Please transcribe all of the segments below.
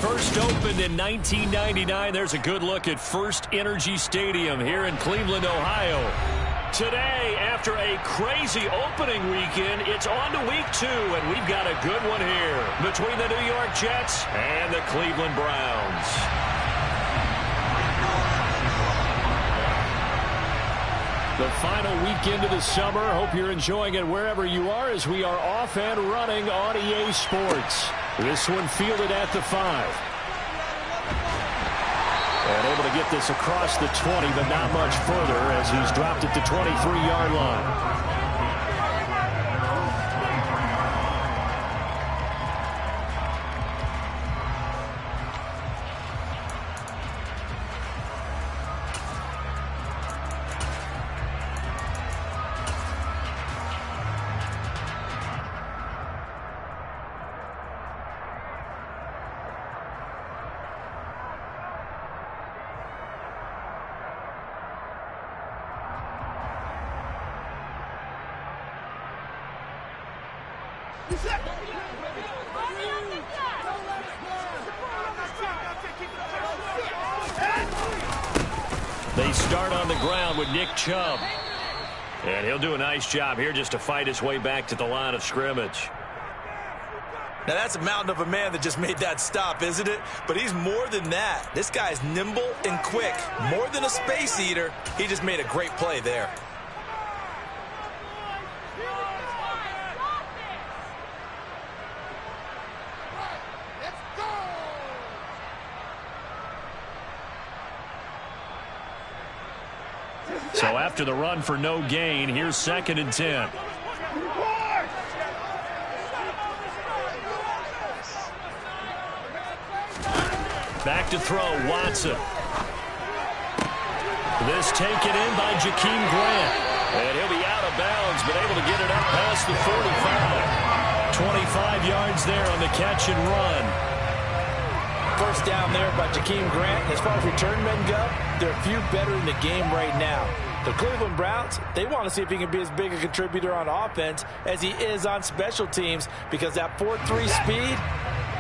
First opened in 1999. There's a good look at First Energy Stadium here in Cleveland, Ohio. Today, after a crazy opening weekend, it's on to week 2, and we've got a good one here between the New York Jets and the Cleveland Browns. The final weekend of the summer. Hope you're enjoying it wherever you are as we are off and running on EA Sports. This one fielded at the 5. And able to get this across the 20, but not much further as he's dropped at the 23-yard line. They start on the ground with Nick Chubb. And he'll do a nice job here just to fight his way back to the line of scrimmage. Now that's a mountain of a man that just made that stop, isn't it? But he's more than that. This guy's nimble and quick. More than a space eater. He just made a great play there. So after the run for no gain, here's 2nd and 10. Back to throw, Watson. This taken in by Jakeem Grant. And he'll be out of bounds, but able to get it up past the 45. 25 yards there on the catch and run. First down there by Jakeem Grant. As far as return men go, there are a few better in the game right now. The Cleveland Browns, they want to see if he can be as big a contributor on offense as he is on special teams, because that 4-3 speed,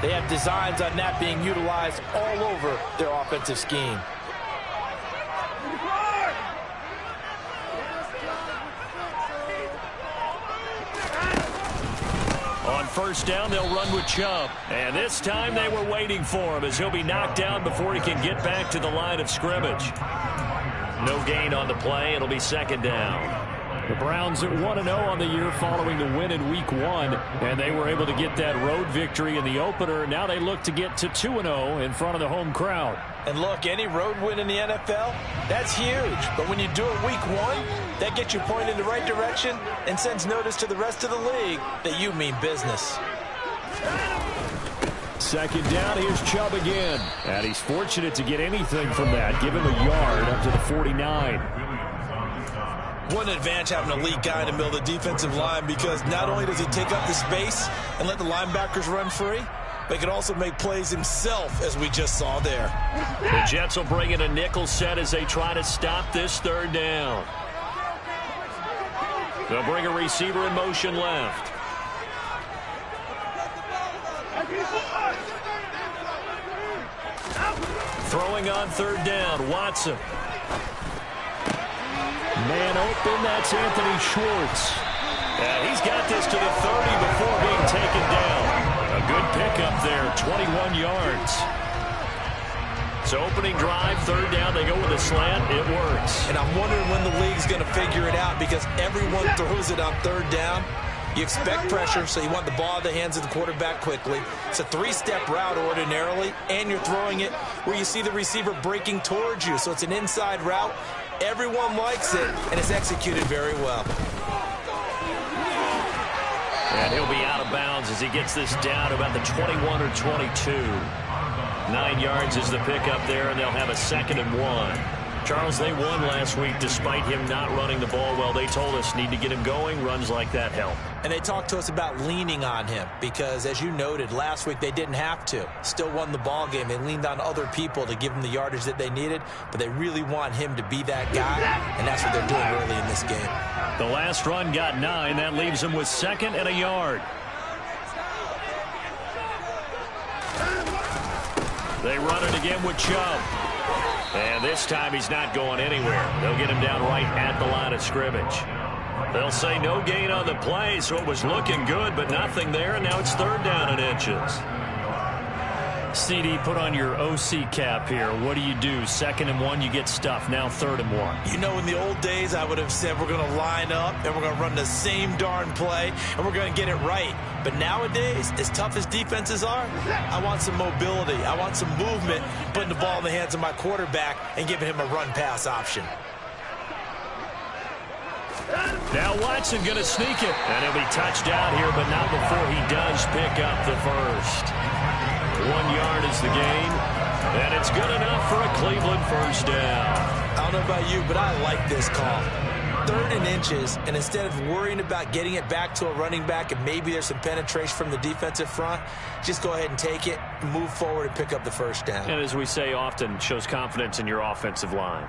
they have designs on that being utilized all over their offensive scheme. On first down, they'll run with Chubb. And this time they were waiting for him as he'll be knocked down before he can get back to the line of scrimmage. No gain on the play. It'll be 2nd down. The Browns at 1-0 on the year following the win in Week 1, and they were able to get that road victory in the opener. Now they look to get to 2-0 in front of the home crowd. And look, any road win in the NFL, that's huge. But when you do it Week 1, that gets you pointed in the right direction and sends notice to the rest of the league that you mean business. 2nd down, here's Chubb again. And he's fortunate to get anything from that. Give him a yard up to the 49. What an advantage having a elite guy in the middle of the defensive line, because not only does he take up the space and let the linebackers run free, but he can also make plays himself, as we just saw there. The Jets will bring in a nickel set as they try to stop this 3rd down. They'll bring a receiver in motion left. Throwing on 3rd down, Watson. Man open, that's Anthony Schwartz. And he's got this to the 30 before being taken down. A good pickup there, 21 yards. So opening drive, 3rd down, they go with a slant, it works. And I'm wondering when the league's going to figure it out, because everyone throws it on 3rd down. You expect pressure, so you want the ball in the hands of the quarterback quickly. It's a 3-step route ordinarily, and you're throwing it where you see the receiver breaking towards you. So it's an inside route. Everyone likes it, and it's executed very well. And he'll be out of bounds as he gets this down about the 21 or 22. 9 yards is the pickup there, and they'll have a 2nd and 1. Charles, they won last week despite him not running the ball well. They told us need to get him going. Runs like that help. And they talked to us about leaning on him because, as you noted, last week they didn't have to. Still won the ball game. They leaned on other people to give them the yardage that they needed, but they really want him to be that guy, and that's what they're doing early in this game. The last run got 9. That leaves him with 2nd and a yard. They run it again with Chubb. And this time he's not going anywhere. They'll get him down right at the line of scrimmage. They'll say no gain on the play, so it was looking good, but nothing there, and now it's 3rd down and inches. CD, put on your OC cap here. What do you do? 2nd and 1, you get stuffed. Now 3rd and 1. You know, in the old days, I would have said we're going to line up and we're going to run the same darn play and we're going to get it right. But nowadays, as tough as defenses are, I want some mobility. I want some movement, putting the ball in the hands of my quarterback and giving him a run-pass option. Now Watson going to sneak it. And he'll be touched out here, but not before he does pick up the first. 1 yard is the gain, and it's good enough for a Cleveland first down. I don't know about you, but I like this call. 3rd and inches, and instead of worrying about getting it back to a running back and maybe there's some penetration from the defensive front, just go ahead and take it, move forward, and pick up the first down. And as we say often, shows confidence in your offensive line.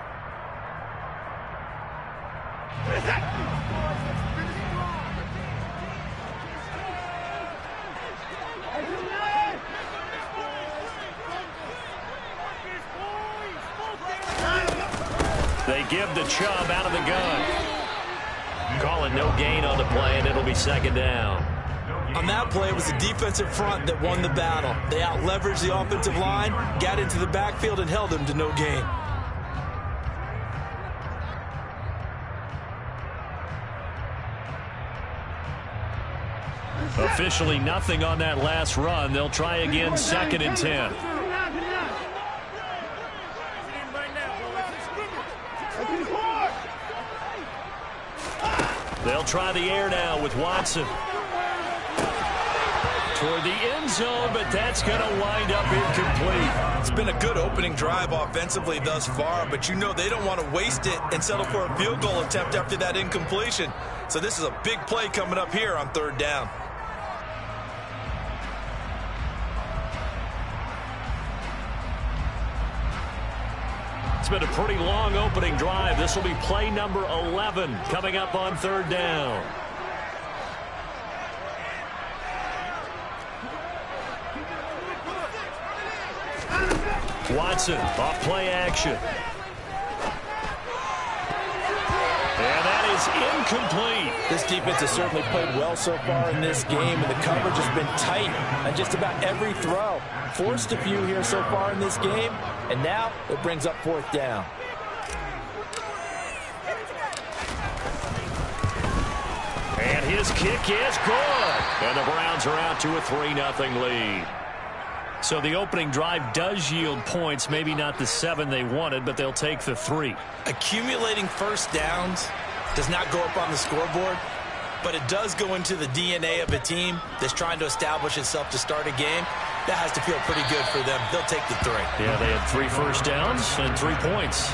They give the Chubb out of the gun. Calling no gain on the play, and it'll be 2nd down. On that play, it was the defensive front that won the battle. They out-leveraged the offensive line, got into the backfield, and held them to no gain. Officially nothing on that last run. They'll try again, 2nd and 10. They'll try the air now with Watson. Toward the end zone, but that's going to wind up incomplete. It's been a good opening drive offensively thus far, but you know they don't want to waste it and settle for a field goal attempt after that incompletion. So this is a big play coming up here on 3rd down. It's been a pretty long opening drive. This will be play number 11 coming up on 3rd down. Watson off play action. And that is incomplete. This defense has certainly played well so far in this game, and the coverage has been tight on just about every throw. Forced a few here so far in this game, and now it brings up 4th down. And his kick is good. And the Browns are out to a 3-0 lead. So the opening drive does yield points, maybe not the 7 they wanted, but they'll take the 3. Accumulating first downs does not go up on the scoreboard, but it does go into the DNA of a team that's trying to establish itself to start a game. That has to feel pretty good for them. They'll take the 3. Yeah, they had 3 first downs and 3 points.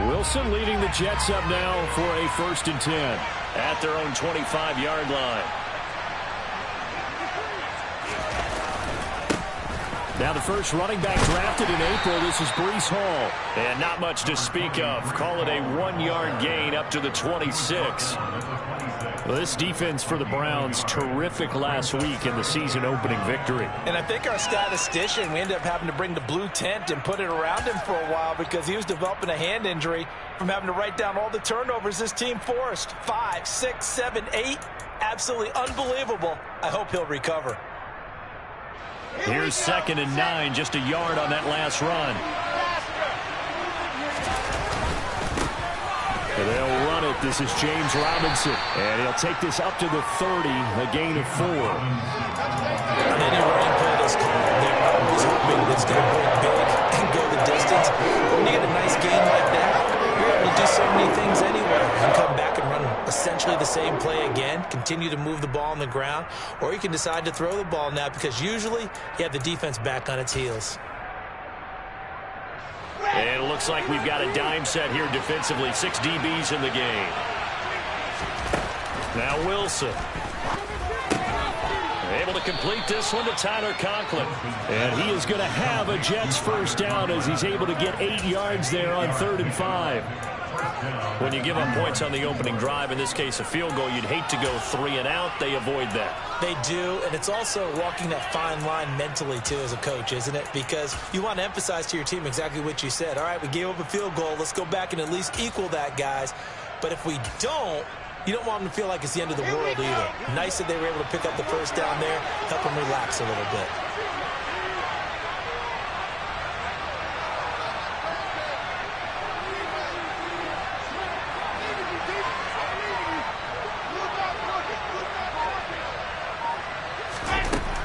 Wilson leading the Jets up now for a 1st and 10 at their own 25-yard line. Now the first running back drafted in April, this is Breece Hall. And not much to speak of. Call it a 1-yard gain up to the 26. Well, this defense for the Browns, terrific last week in the season-opening victory. And I think our statistician, we ended up having to bring the blue tent and put it around him for a while because he was developing a hand injury from having to write down all the turnovers this team forced. 5, 6, 7, 8. Absolutely unbelievable. I hope he'll recover. Here's 2nd and 9, just a yard on that last run. They'll run it. This is James Robinson. And he'll take this up to the 30, a gain of 4. On any running play that's called, they're always hoping that's going to break big and go the distance. When you get a nice gain like that, you're able to do so many things anywhere. You can come back and run essentially the same play again, continue to move the ball on the ground, or you can decide to throw the ball now because usually you have the defense back on its heels. And it looks like we've got a dime set here defensively. 6 DBs in the game. Now Wilson. Able to complete this one to Tyler Conklin. And he is going to have a Jets first down as he's able to get 8 yards there on 3rd and 5. When you give up points on the opening drive, in this case a field goal, you'd hate to go 3 and out. They avoid that. They do, and it's also walking that fine line mentally, too, as a coach, isn't it? Because you want to emphasize to your team exactly what you said. All right, we gave up a field goal. Let's go back and at least equal that, guys. But if we don't, you don't want them to feel like it's the end of the world either. Nice that they were able to pick up the first down there, help them relax a little bit.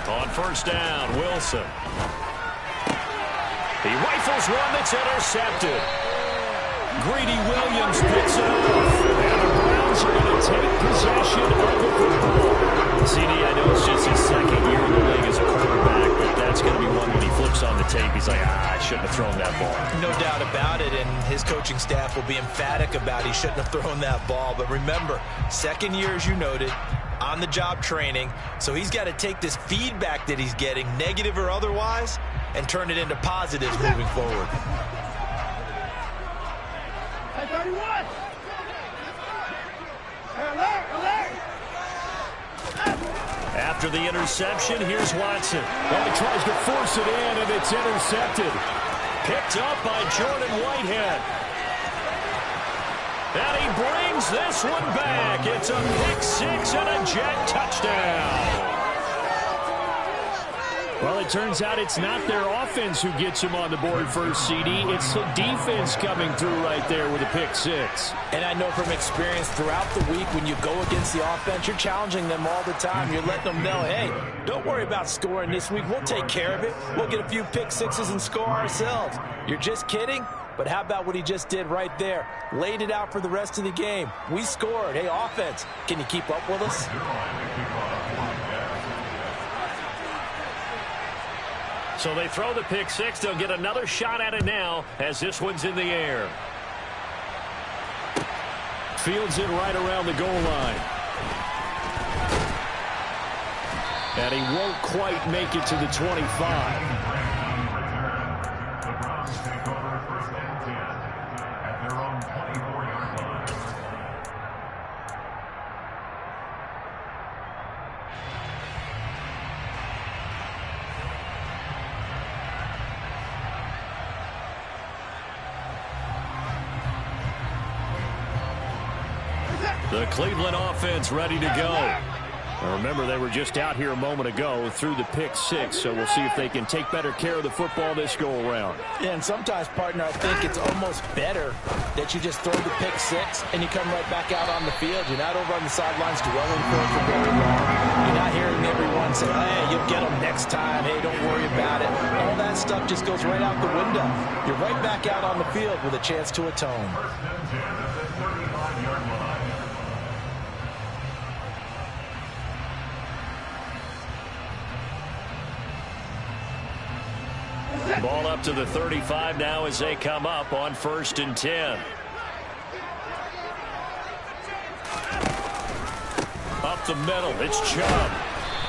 On first down, Wilson. He rifles one that's intercepted. Greedy Williams picks it off. And the Browns are going to take possession of the football. CD, I know it's just his 2nd year in the league as a quarterback, but that's going to be one when he flips on the tape. He's like, I shouldn't have thrown that ball. No doubt about it, and his coaching staff will be emphatic about he shouldn't have thrown that ball. But remember, 2nd year, as you noted, on-the-job training, so he's got to take this feedback that he's getting, negative or otherwise, and turn it into positives moving forward. After the interception, here's Watson. Well, he tries to force it in, and it's intercepted. Picked up by Jordan Whitehead. And he brings this one back. It's a pick-6 and a Jet touchdown. Well, it turns out it's not their offense who gets them on the board first, CD. It's the defense coming through right there with a pick-6. And I know from experience throughout the week when you go against the offense, you're challenging them all the time. You're letting them know, hey, don't worry about scoring this week. We'll take care of it. We'll get a few pick-6s and score ourselves. You're just kidding? But how about what he just did right there? Laid it out for the rest of the game. We scored. Hey, offense, can you keep up with us? So they throw the pick-6. They'll get another shot at it now as this one's in the air. Fields it right around the goal line. And he won't quite make it to the 25. The Cleveland offense ready to go. Now remember, they were just out here a moment ago through the pick-6, so we'll see if they can take better care of the football this go-around. Yeah, and sometimes, partner, I think it's almost better that you just throw the pick-6 and you come right back out on the field. You're not over on the sidelines dwelling for it for very long. You're not hearing everyone say, hey, you'll get them next time. Hey, don't worry about it. All that stuff just goes right out the window. You're right back out on the field with a chance to atone. Ball up to the 35 now as they come up on 1st and 10. Up the middle, it's Chubb.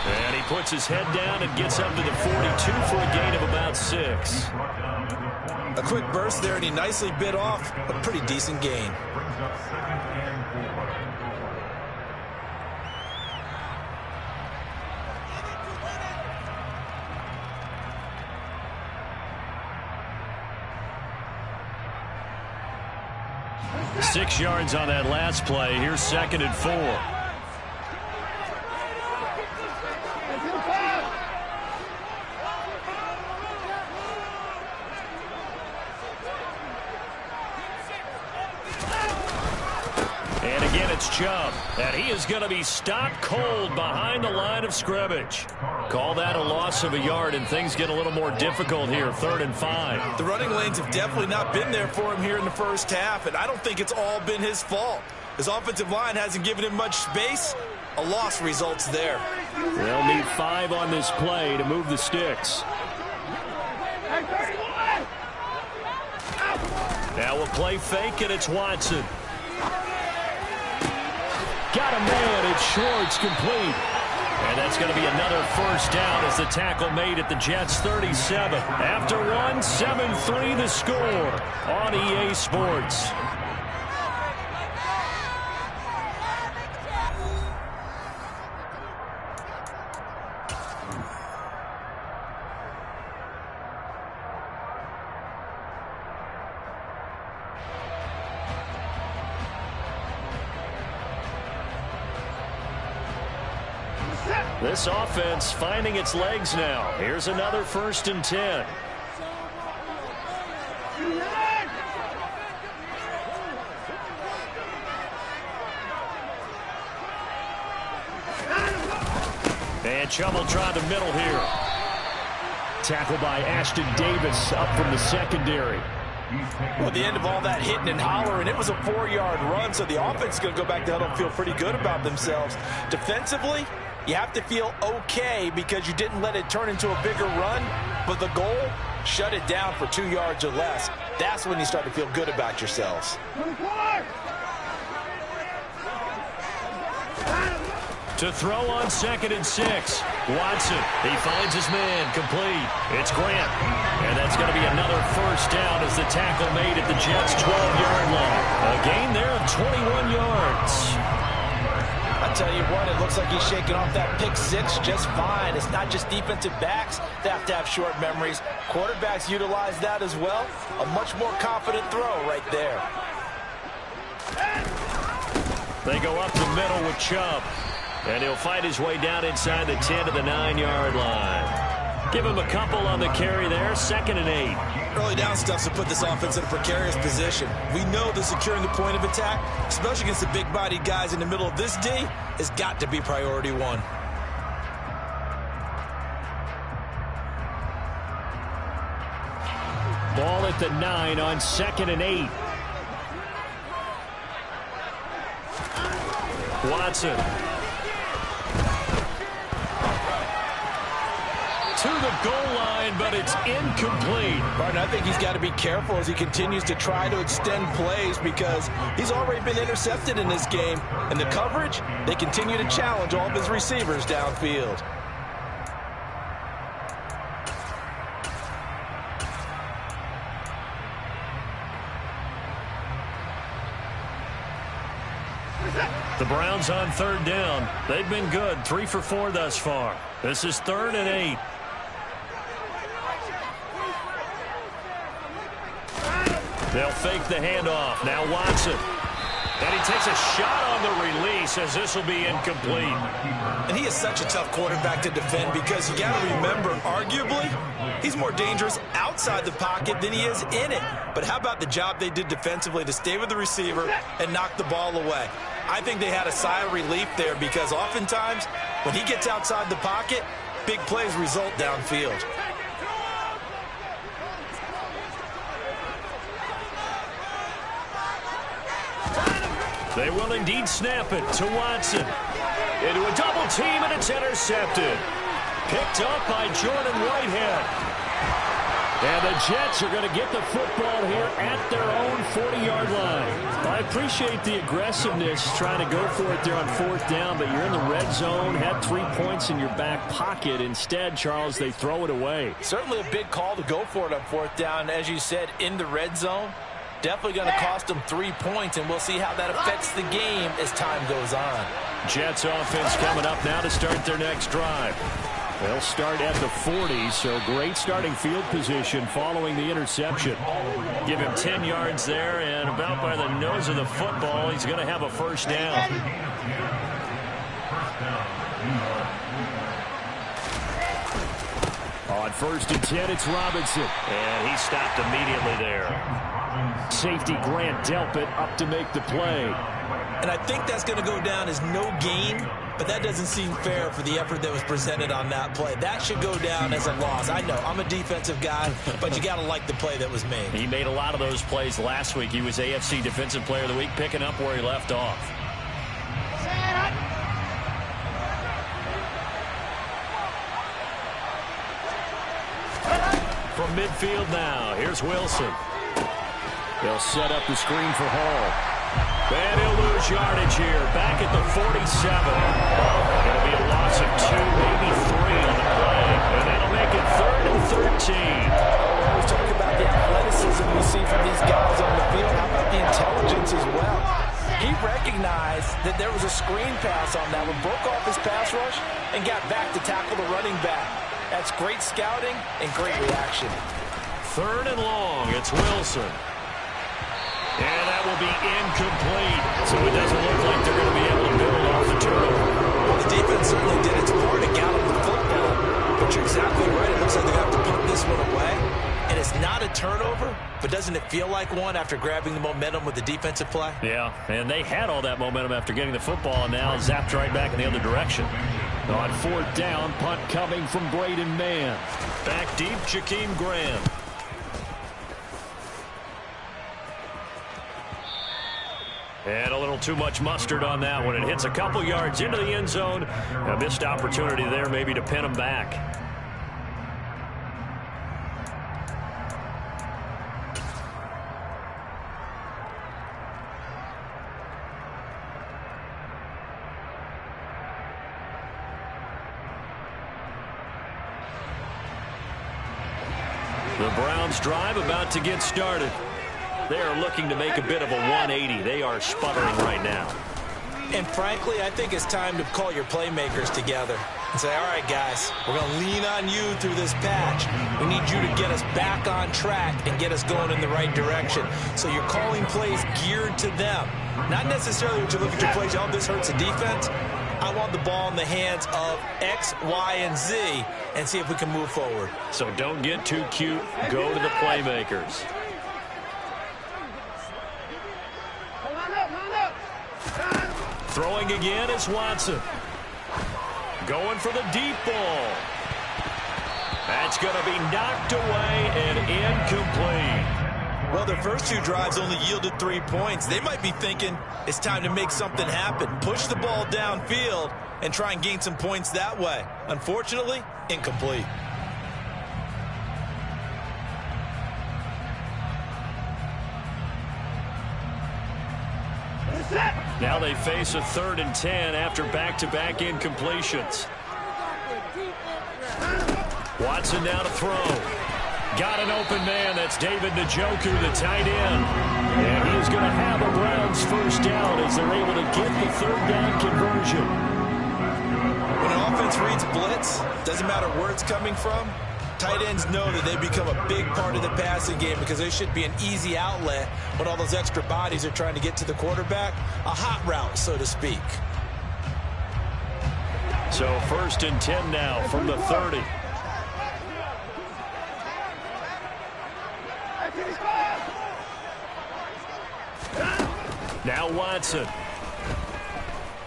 And he puts his head down and gets up to the 42 for a gain of about 6. A quick burst there, and he nicely bit off a pretty decent gain. Six yards on that last play. Here's 2nd and 4. And again, it's Chubb. And he is going to be stopped cold behind the line of scrimmage. Call that a loss of a yard, and things get a little more difficult here, 3rd and 5. The running lanes have definitely not been there for him here in the first half, and I don't think it's all been his fault. His offensive line hasn't given him much space. A loss results there. They'll need 5 on this play to move the sticks. Now we'll play fake, and it's Watson. Got a man. It's Schwartz, complete. And that's going to be another first down as the tackle made at the Jets' 37. After one, 7-3 the score on EA Sports. This offense finding its legs now. Here's another 1st and 10. And Chubb will try the middle here. Tackled by Ashton Davis up from the secondary. Well, at the end of all that hitting and hollering, it was a 4-yard run, so the offense is going to go back to huddle and feel pretty good about themselves. Defensively, you have to feel okay because you didn't let it turn into a bigger run, but the goal, shut it down for 2 yards or less. That's when you start to feel good about yourselves. To throw on 2nd and 6. Watson, he finds his man, complete. It's Grant. And that's going to be another first down as the tackle made at the Jets' 12-yard line. A gain there of 21 yards. I tell you what, it looks like he's shaking off that pick 6 just fine. It's not just defensive backs that have to have short memories. Quarterbacks utilize that as well. A much more confident throw right there. They go up the middle with Chubb. And he'll fight his way down inside the 10 to the 9-yard line. Give him a couple on the carry there. 2nd and 8. Early down stuff to put this offense in a precarious position. We know that securing the point of attack, especially against the big-bodied guys in the middle of this D, has got to be priority 1. Ball at the 9 on 2nd and 8. Watson. To the goal line, but it's incomplete. Martin, I think he's got to be careful as he continues to try to extend plays because he's already been intercepted in this game. And the coverage, they continue to challenge all of his receivers downfield. The Browns on 3rd down. They've been good, 3 for 4 thus far. This is 3rd and 8. They'll fake the handoff. Now Watson. And he takes a shot on the release as this will be incomplete. And he is such a tough quarterback to defend because you got to remember, arguably, he's more dangerous outside the pocket than he is in it. But how about the job they did defensively to stay with the receiver and knock the ball away? I think they had a sigh of relief there because oftentimes when he gets outside the pocket, big plays result downfield. They will indeed snap it to Watson. Into a double team, and it's intercepted. Picked up by Jordan Whitehead. And the Jets are going to get the football here at their own 40-yard line. I appreciate the aggressiveness trying to go for it there on 4th down, but you're in the red zone, had 3 points in your back pocket. Instead, Charles, they throw it away. Certainly a big call to go for it on 4th down. As you said, in the red zone, definitely going to cost them 3 points, and we'll see how that affects the game as time goes on. Jets offense coming up now to start their next drive. They'll start at the 40, so great starting field position following the interception. Give him 10 yards there, and about by the nose of the football, he's going to have a first down. On 1st and 10, it's Robinson. And he stopped immediately there. Safety Grant Delpit up to make the play. And I think that's going to go down as no gain, but that doesn't seem fair for the effort that was presented on that play. That should go down as a loss. I know, I'm a defensive guy, but you got to like the play that was made. He made a lot of those plays last week. He was AFC Defensive Player of the Week, picking up where he left off. From midfield now, here's Wilson. They'll set up the screen for Hall. And he'll lose yardage here, back at the 47. It'll be a loss of scene. We're talking about the athleticism we see from these guys on the field. How about the intelligence as well? He recognized that there was a screen pass on that one, broke off his pass rush, and got back to tackle the running back. That's great scouting and great reaction. 3rd and long. It's Wilson. And that will be incomplete. So it doesn't look like they're going to be able to build off the turnover. Well, the defense certainly did its part to gallop the football. But you're exactly right. It looks like they're going to have to punt this one away. And it's not a turnover, but doesn't it feel like one after grabbing the momentum with the defensive play? Yeah, and they had all that momentum after getting the football, and now zapped right back in the other direction. On 4th down, punt coming from Braden Mann. Back deep, Jakeem Grant. And a little too much mustard on that one. It hits a couple yards into the end zone. A missed opportunity there maybe to pin him back. The Browns drive about to get started. They are looking to make a bit of a 180. They are sputtering right now. And frankly, I think it's time to call your playmakers together and say, all right, guys, we're going to lean on you through this patch. We need you to get us back on track and get us going in the right direction. So you're calling plays geared to them. Not necessarily what you look at your plays, oh, this hurts the defense. I want the ball in the hands of X, Y, and Z and see if we can move forward. So don't get too cute. Go to the playmakers. Throwing again is Watson. Going for the deep ball. That's going to be knocked away and incomplete. Well, their first 2 drives only yielded 3 points. They might be thinking it's time to make something happen. Push the ball downfield and try and gain some points that way. Unfortunately, incomplete. Now they face a 3rd and 10 after back-to-back incompletions. Watson now to throw. Got an open man. That's David Njoku, the tight end. And he is going to have a Browns first down as they're able to get the 3rd down conversion. When an offense reads blitz, doesn't matter where it's coming from, tight ends know that they become a big part of the passing game because they should be an easy outlet when all those extra bodies are trying to get to the quarterback. A hot route, so to speak. So 1st and 10 now from the 30. Now Watson.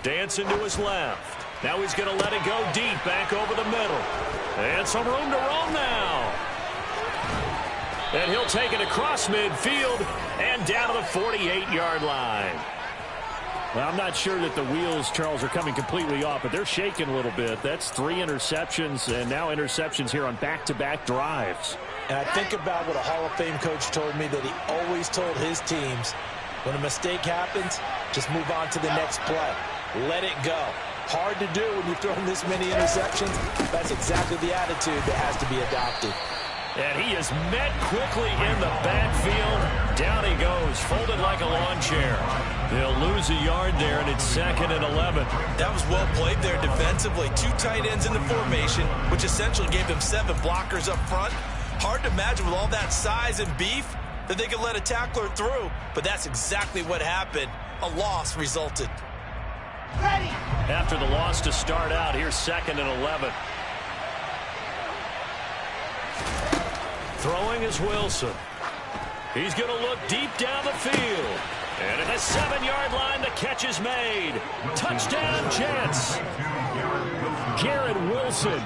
Dancing to his left. Now he's going to let it go deep back over the middle. And some room to roam now. And he'll take it across midfield and down to the 48-yard line. Well, I'm not sure that the wheels, Charles, are coming completely off, but they're shaking a little bit. That's 3 interceptions, and now interceptions here on back-to-back drives. And I think about what a Hall of Fame coach told me that he always told his teams, when a mistake happens, just move on to the next play. Let it go. Hard to do when you've thrown this many interceptions. That's exactly the attitude that has to be adopted. And he is met quickly in the backfield. Down he goes, folded like a lawn chair. They'll lose a yard there, and it's 2nd and 11. That was well played there defensively. 2 tight ends in the formation, which essentially gave them 7 blockers up front. Hard to imagine with all that size and beef that they could let a tackler through. But that's exactly what happened. A loss resulted. Ready. After the loss to start out, here's 2nd and 11. Throwing is Wilson. He's going to look deep down the field. And at the 7-yard line, the catch is made. Touchdown, Jets. Garrett Wilson,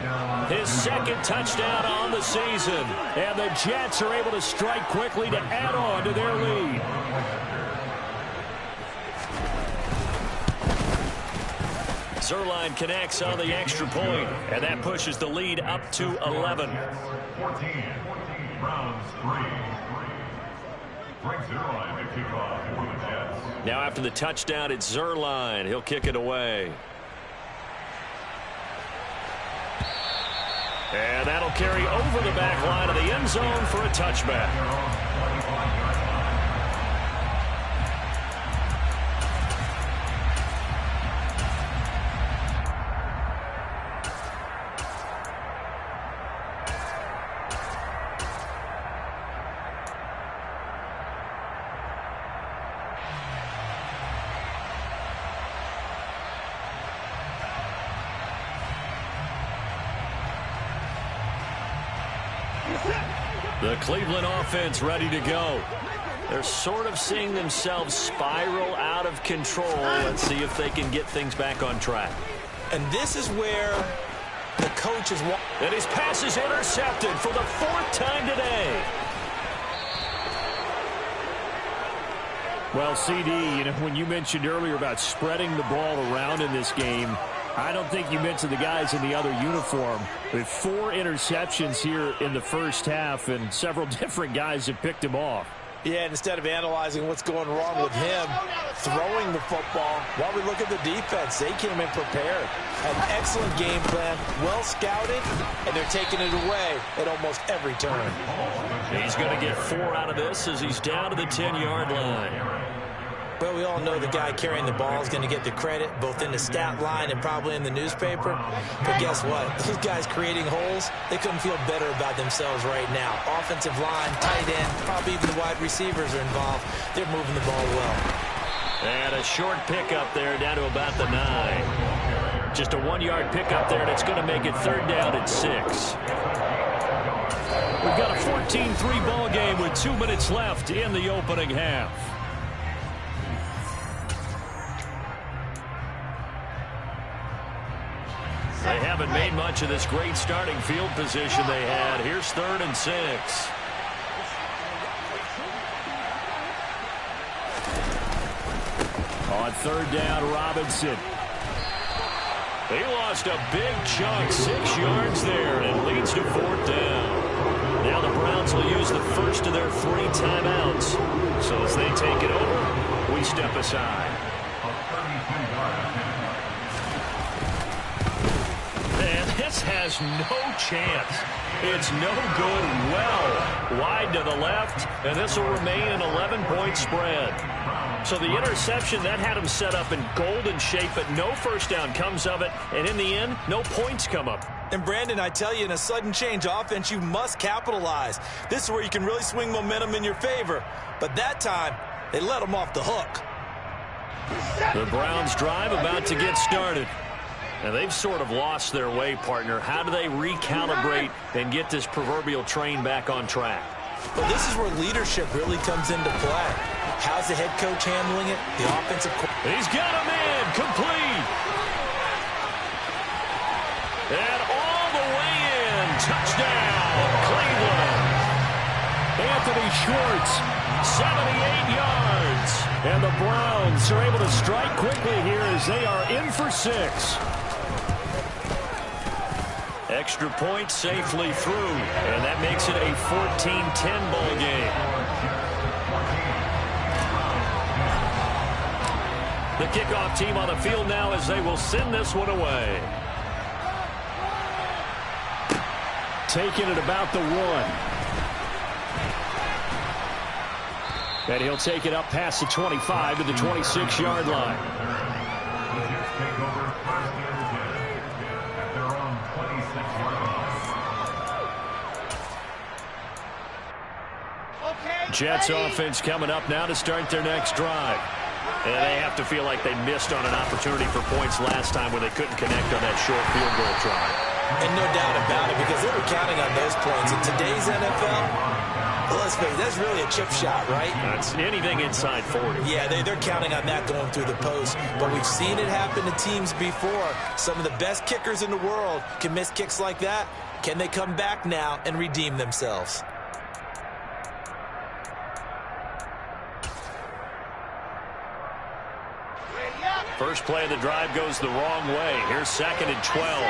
his 2nd touchdown on the season. And the Jets are able to strike quickly to add on to their lead. Zuerlein connects on the extra point, and that pushes the lead up to 11. 14, Browns 3. Frank Zuerlein to kick off for the Jets. Now after the touchdown, it's Zuerlein. He'll kick it away. And that'll carry over the back line of the end zone for a touchback. The Cleveland offense ready to go. They're sort of seeing themselves spiral out of control. Let's see if they can get things back on track. And this is where the coach is... And his pass is intercepted for the 4th time today. Well, CD, when you mentioned earlier about spreading the ball around in this game, I don't think you mentioned the guys in the other uniform. With 4 interceptions here in the first half, and several different guys have picked him off. Yeah, and instead of analyzing what's going wrong with him throwing the football, while we look at the defense, they came in prepared. An excellent game plan, well scouted, and they're taking it away at almost every turn. He's going to get 4 out of this as he's down to the 10-yard line. Well, we all know the guy carrying the ball is going to get the credit, both in the stat line and probably in the newspaper. But guess what? Those guys creating holes, they couldn't feel better about themselves right now. Offensive line, tight end, probably even the wide receivers are involved. They're moving the ball well. And a short pickup there down to about the 9. Just a 1-yard pickup there, and it's going to make it 3rd down and 6. We've got a 14-3 ball game with 2 minutes left in the opening half. They haven't made much of this great starting field position they had. Here's 3rd and 6. On 3rd down, Robinson. He lost a big chunk, 6 yards there, and it leads to 4th down. Now the Browns will use the first of their 3 timeouts. So as they take it over, we step aside. And this has no chance. It's no good. Well wide to the left, and this will remain an 11-point spread. So the interception, that had him set up in golden shape, but no first down comes of it, and in the end, no points come up. And Brandon, I tell you, in a sudden change offense, you must capitalize. This is where you can really swing momentum in your favor. But that time, they let them off the hook. The Browns drive about to get started. And they've sort of lost their way, partner. How do they recalibrate and get this proverbial train back on track? Well, this is where leadership really comes into play. How's the head coach handling it? The offensive coordinator. He's got him in, complete. And all the way in, touchdown, Cleveland. Anthony Schwartz, 78 yards. And the Browns are able to strike quickly here as they are in for 6. Extra point safely through, and that makes it a 14-10 ball game. The kickoff team on the field now as they will send this one away. Taking it about the 1. And he'll take it up past the 25 to the 26-yard line. Jets offense coming up now to start their next drive. And they have to feel like they missed on an opportunity for points last time when they couldn't connect on that short field goal try. And no doubt about it, because they were counting on those points. In today's NFL, well, let's face it, that's really a chip shot, right? That's anything inside 40. Yeah, they're counting on that going through the post. But we've seen it happen to teams before. Some of the best kickers in the world can miss kicks like that. Can they come back now and redeem themselves? First play of the drive goes the wrong way. Here's 2nd and 12.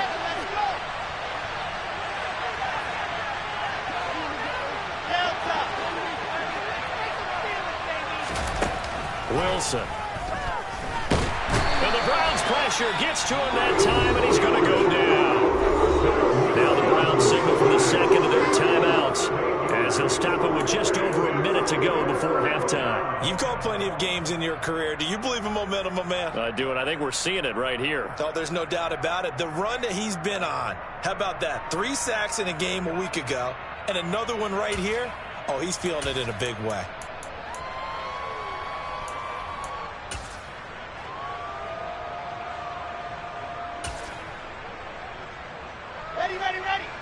Wilson. And the Browns pressure gets to him that time, and he's going to go down. Now the Browns 6 statement from the second of their timeouts, as he'll stop it with just over a minute to go before halftime. You've called plenty of games in your career. Do you believe in momentum, my man? I do, and I think we're seeing it right here. Oh, there's no doubt about it. The run that he's been on. How about that? 3 sacks in a game a week ago, and another one right here. Oh, he's feeling it in a big way.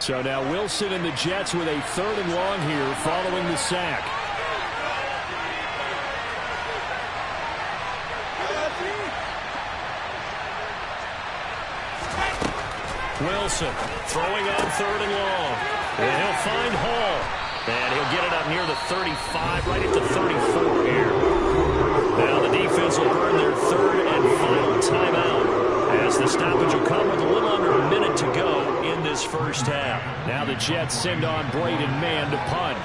So now Wilson and the Jets with a 3rd and long here following the sack. Wilson throwing on 3rd and long. And he'll find Hall. And he'll get it up near the 35, right at the 34 here. Now the defense will burn their 3rd and final timeout, as the stoppage will come with a little under a minute to go in this first half. Now the Jets send on Braden Mann to punt.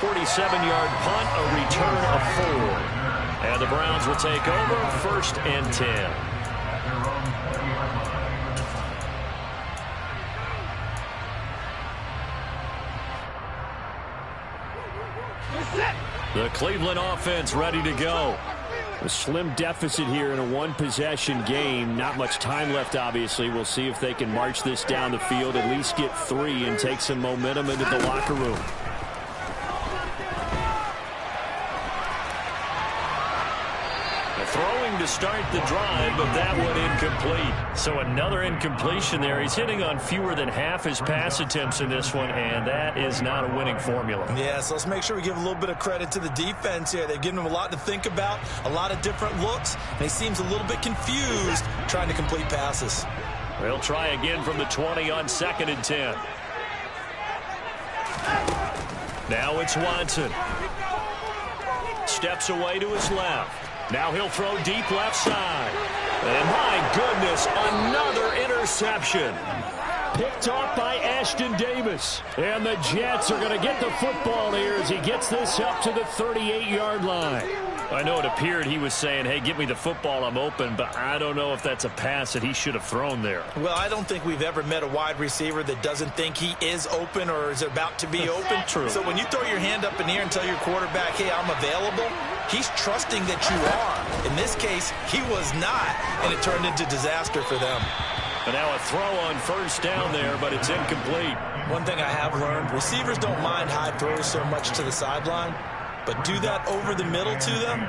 .47-yard punt, a return of 4. And the Browns will take over 1st and 10. The Cleveland offense ready to go. A slim deficit here in a one-possession game. Not much time left, obviously. We'll see if they can march this down the field, at least get 3, and take some momentum into the locker room. Throwing to start the drive, but that one incomplete. So another incompletion there. He's hitting on fewer than half his pass attempts in this one, and that is not a winning formula. Yeah, so let's make sure we give a little bit of credit to the defense here. They've given him a lot to think about, a lot of different looks, and he seems a little bit confused trying to complete passes. They'll try again from the 20 on 2nd and 10. Now it's Watson. Steps away to his left. Now he'll throw deep left side. And my goodness, another interception. Picked off by Ashton Davis. And the Jets are going to get the football here as he gets this up to the 38-yard line. I know it appeared he was saying, hey, give me the football, I'm open, but I don't know if that's a pass that he should have thrown there. Well, I don't think we've ever met a wide receiver that doesn't think he is open or is about to be open. True. So when you throw your hand up in the air and tell your quarterback, hey, I'm available, he's trusting that you are. In this case, he was not, and it turned into disaster for them. And now a throw on 1st down there, but it's incomplete. One thing I have learned, receivers don't mind high throws so much to the sideline, but do that over the middle to them,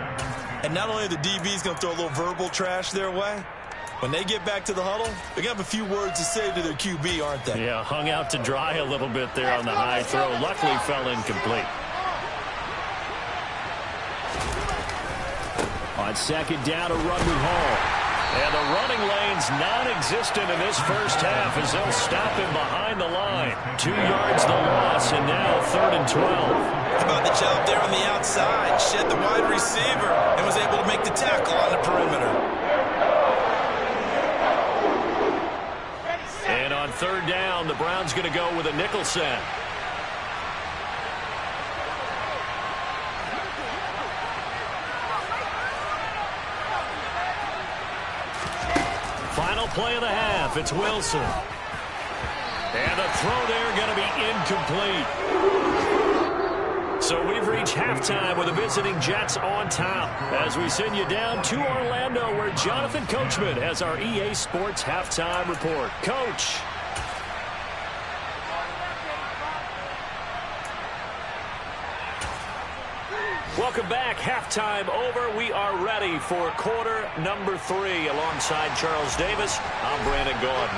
and not only are the DBs going to throw a little verbal trash their way, when they get back to the huddle, they're going to have a few words to say to their QB, aren't they? Yeah, hung out to dry a little bit there on the high throw. Luckily fell incomplete. On 2nd down, a run with Hall. And the running lane's non-existent in this first half as they'll stop him behind the line. 2 yards the loss, and now 3rd and 12. How about the job there on the outside? Shed the wide receiver and was able to make the tackle on the perimeter. And on 3rd down, the Browns going to go with a nickel set. Final play of the half. It's Wilson. And the throw there going to be incomplete. So we've reached halftime with the visiting Jets on top as we send you down to Orlando where Jonathan Coachman has our EA Sports halftime report. Coach. Welcome back. Halftime over. We are ready for quarter number 3 alongside Charles Davis. I'm Brandon Gordon.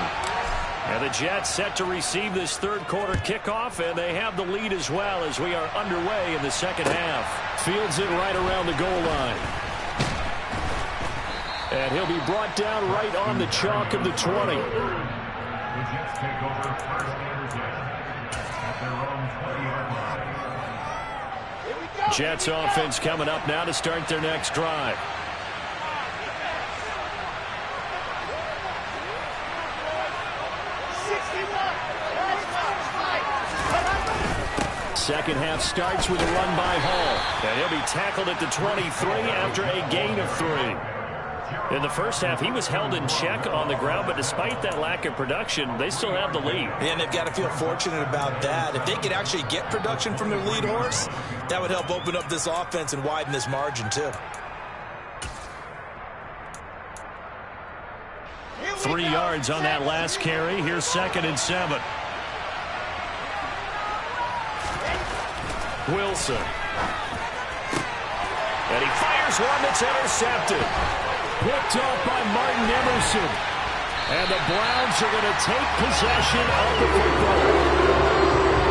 And the Jets set to receive this 3rd quarter kickoff, and they have the lead as well as we are underway in the 2nd half. Fields it right around the goal line. And he'll be brought down right on the chalk of the 20. The Jets take over 1st and 10 at their own 20-yard line. Jets offense coming up now to start their next drive. second half starts with a run by Hall. And he'll be tackled at the 23 after a gain of 3. In the first half, he was held in check on the ground, but despite that lack of production, they still have the lead. And they've got to feel fortunate about that. If they could actually get production from their lead horse, that would help open up this offense and widen this margin too. 3 yards on that last carry. Here's 2nd and 7. Wilson. And he fires one that's intercepted. Picked off by Martin Emerson. And the Browns are going to take possession of the football.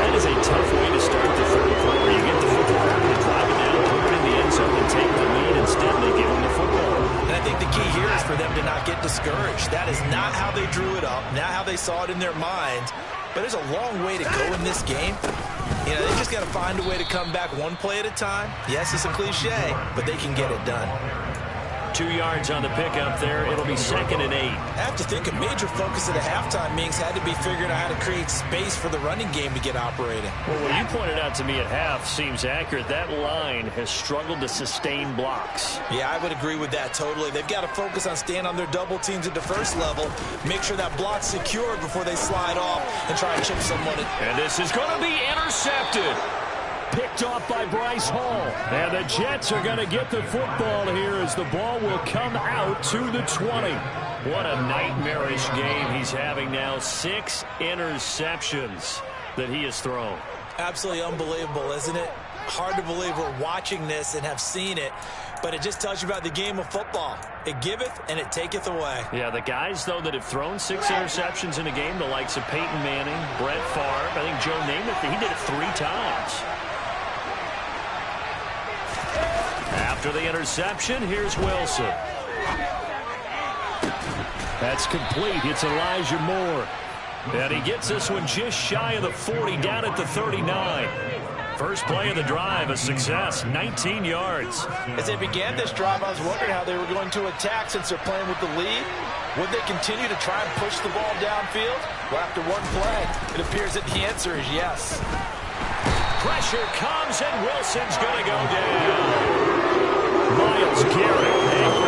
That is a tough way to start the third quarter. You get the football, you drive it down, put it in the end zone, and take the lead. Instead, they give them the football. And I think the key here is for them to not get discouraged. That is not how they drew it up, not how they saw it in their minds. But there's a long way to go in this game. You know, they just got to find a way to come back one play at a time. Yes, it's a cliche, but they can get it done. 2 yards on the pickup there. It'll be 2nd and 8. I have to think a major focus at the halftime meetings had to be figuring out how to create space for the running game to get operating. Well, what you pointed out to me at half seems accurate. That line has struggled to sustain blocks. Yeah, I would agree with that totally. They've got to focus on staying on their double teams at the first level, make sure that block's secured before they slide off and try and chip someone. And this is going to be intercepted. Picked off by Bryce Hall. And the Jets are going to get the football here as the ball will come out to the 20. What a nightmarish game he's having now. 6 interceptions that he has thrown. Absolutely unbelievable, isn't it? Hard to believe we're watching this and have seen it, but it just tells you about the game of football. It giveth and it taketh away. Yeah, the guys, though, that have thrown 6 interceptions in a game, the likes of Peyton Manning, Brett Favre, I think Joe Namath, he did it 3 times. After the interception, here's Wilson. That's complete. It's Elijah Moore. And he gets this one just shy of the 40, down at the 39. First play of the drive, a success, 19 yards. As they began this drive, I was wondering how they were going to attack since they're playing with the lead. Would they continue to try and push the ball downfield? Well, after one play, it appears that the answer is yes. Pressure comes, and Wilson's going to go down. Myles Garrett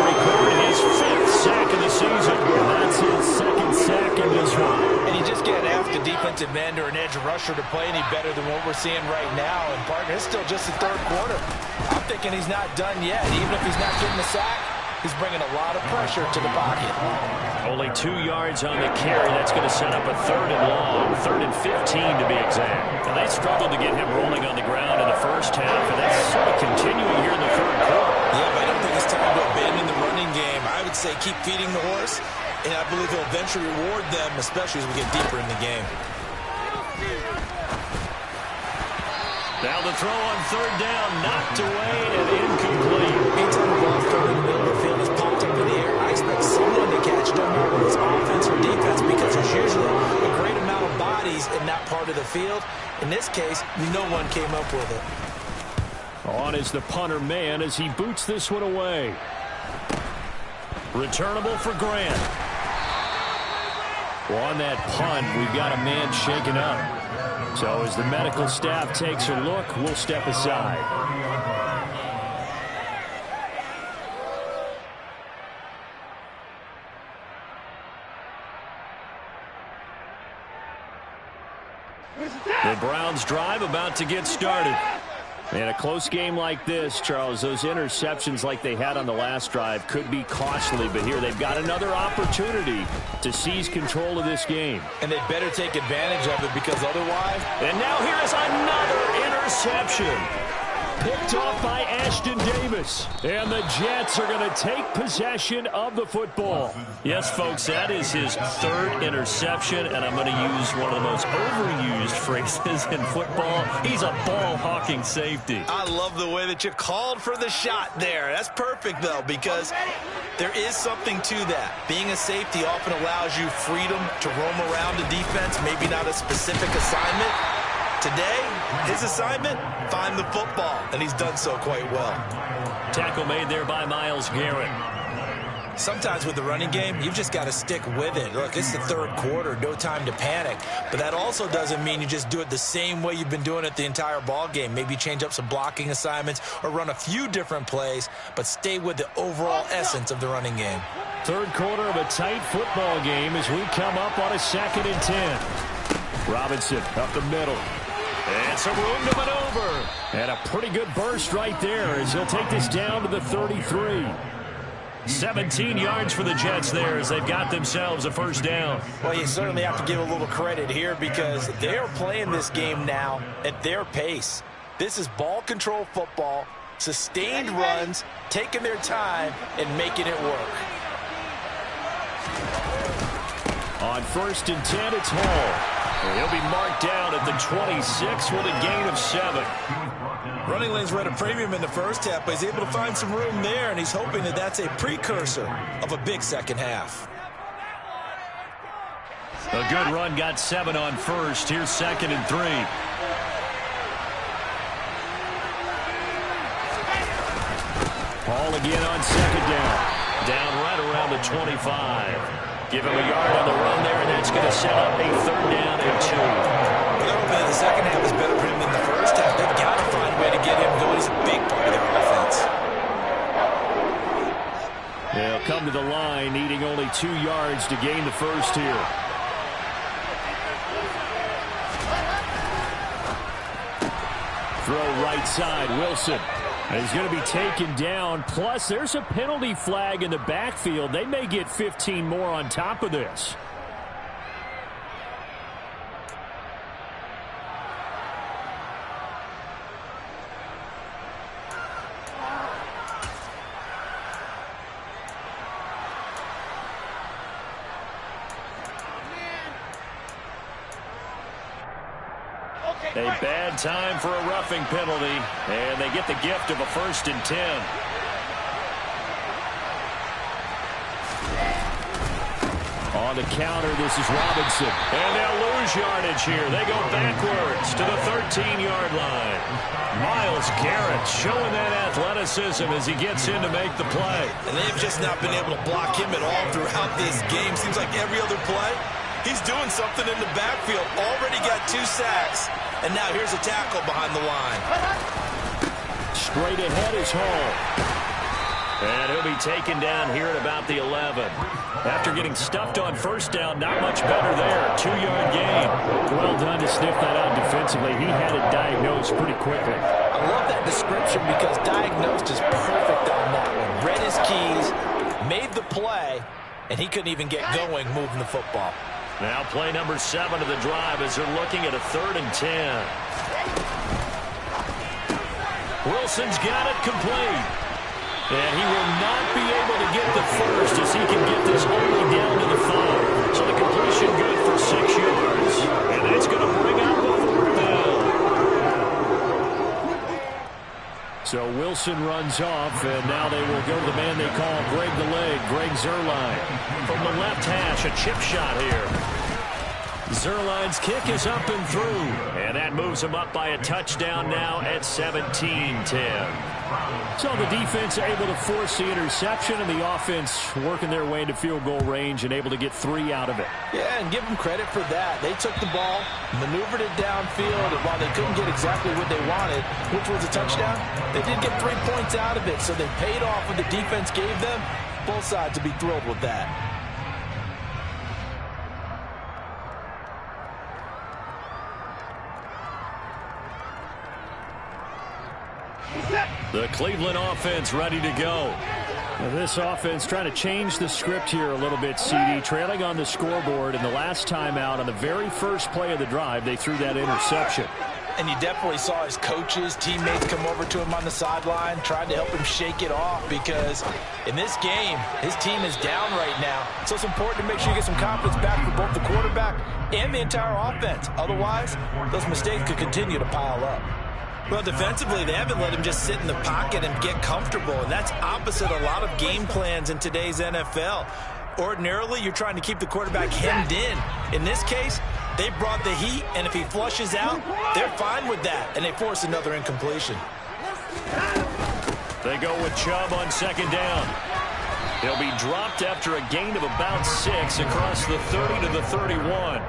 recorded his 5th sack of the season. That's his 2nd sack in this one. And you just can't ask a defensive end or an edge rusher to play any better than what we're seeing right now. And, partner, it's still just the 3rd quarter. I'm thinking he's not done yet. Even if he's not getting the sack, he's bringing a lot of pressure to the pocket. Only 2 yards on the carry. That's going to set up a 3rd and long, 3rd and 15 to be exact. And they struggled to get him rolling on the ground in the first half, and that's sort of continuing here in the 3rd quarter. Yeah, but I don't think it's time to abandon the running game. I would say keep feeding the horse, and I believe he'll eventually reward them, especially as we get deeper in the game. Now the throw on 3rd down, knocked away and incomplete. Anytime the ball thrown in the middle of the field is popped up in the air, I expect someone to catch, no matter whether it's offense or defense, because there's usually a great amount of bodies in that part of the field. In this case, no one came up with it. On is the punter man as he boots this one away. Returnable for Grant. Well, on that punt, we've got a man shaken up. So as the medical staff takes a look, we'll step aside. The Browns drive about to get started. In a close game like this, Charles, those interceptions like they had on the last drive could be costly, but here they've got another opportunity to seize control of this game. And they better take advantage of it, because otherwise... And now here is another interception. Picked off by Ashton Davis. And the Jets are going to take possession of the football. Yes, folks, that is his 3rd interception, and I'm going to use one of the most overused phrases in football. He's a ball-hawking safety. I love the way that you called for the shot there. That's perfect, though, because there is something to that. Being a safety often allows you freedom to roam around the defense, maybe not a specific assignment. Today, his assignment, find the football, and he's done so quite well. Tackle made there by Myles Garrett. Sometimes with the running game, you've just got to stick with it. Look, it's the third quarter, no time to panic. But that also doesn't mean you just do it the same way you've been doing it the entire ball game. Maybe change up some blocking assignments or run a few different plays, but stay with the overall essence of the running game. Third quarter of a tight football game as we come up on a 2nd and 10. Robinson up the middle. And some room to maneuver. And a pretty good burst right there as he'll take this down to the 33. 17 yards for the Jets there as they've got themselves a first down. Well, you certainly have to give a little credit here because they're playing this game now at their pace. This is ball control football, sustained runs, taking their time, and making it work. On 1st and 10, it's Hall. He'll be marked down at the 26 with a gain of 7. Running lanes were at a premium in the first half, but he's able to find some room there, and he's hoping that that's a precursor of a big second half. A good run, got 7 on 1st. Here's 2nd and 3. Hall again on 2nd down. Down right around the 25. Give him a yard on the run there, and that's going to set up a 3rd down and 2. The second half is better for him than the first half. They've got to find a way to get him going. He's a big part of their offense. They'll come to the line, needing only 2 yards to gain the first here. Throw right side, Wilson. And he's going to be taken down. Plus, there's a penalty flag in the backfield. They may get 15 more on top of this. A bad time for a roughing penalty, and they get the gift of a 1st and 10. On the counter, this is Robinson. And they'll lose yardage here. They go backwards to the 13-yard line. Myles Garrett showing that athleticism as he gets in to make the play. And they've just not been able to block him at all throughout this game. Seems like every other play, he's doing something in the backfield. Already got 2 sacks. And now here's a tackle behind the line. Straight ahead is Hall. And he'll be taken down here at about the 11. After getting stuffed on 1st down, not much better there. 2-yard gain. Well done to sniff that out defensively. He had it diagnosed pretty quickly. I love that description because diagnosed is perfect on that one. Read his keys, made the play, and he couldn't even get going moving the football. Now play number 7 of the drive as they're looking at a 3rd and 10. Wilson's got it complete. And he will not be able to get the first as he can get this only down to the 5. So the completion good for 6 yards. And that's going to bring up a 4th down. So Wilson runs off, and now they will go to the man they call Greg the Leg, Greg Zuerlein. From the left hash, a chip shot here. Zuerlein's kick is up and through. And that moves him up by a touchdown now at 17-10. So the defense able to force the interception, and the offense working their way into field goal range and able to get 3 out of it. Yeah, and give them credit for that. They took the ball, maneuvered it downfield, and while they couldn't get exactly what they wanted, which was a touchdown, they did get 3 points out of it, so they paid off what the defense gave them. Both sides will be thrilled with that. The Cleveland offense ready to go. Now this offense trying to change the script here a little bit, CD. Trailing on the scoreboard, and the last time out on the very first play of the drive, they threw that interception. And you definitely saw his coaches, teammates come over to him on the sideline, trying to help him shake it off because in this game, his team is down right now. So it's important to make sure you get some confidence back for both the quarterback and the entire offense. Otherwise, those mistakes could continue to pile up. Well, defensively, they haven't let him just sit in the pocket and get comfortable, and that's opposite a lot of game plans in today's NFL. Ordinarily, you're trying to keep the quarterback hemmed in. In this case, they brought the heat, and if he flushes out, they're fine with that, and they force another incompletion. They go with Chubb on 2nd down. He'll be dropped after a gain of about 6 across the 30 to the 31.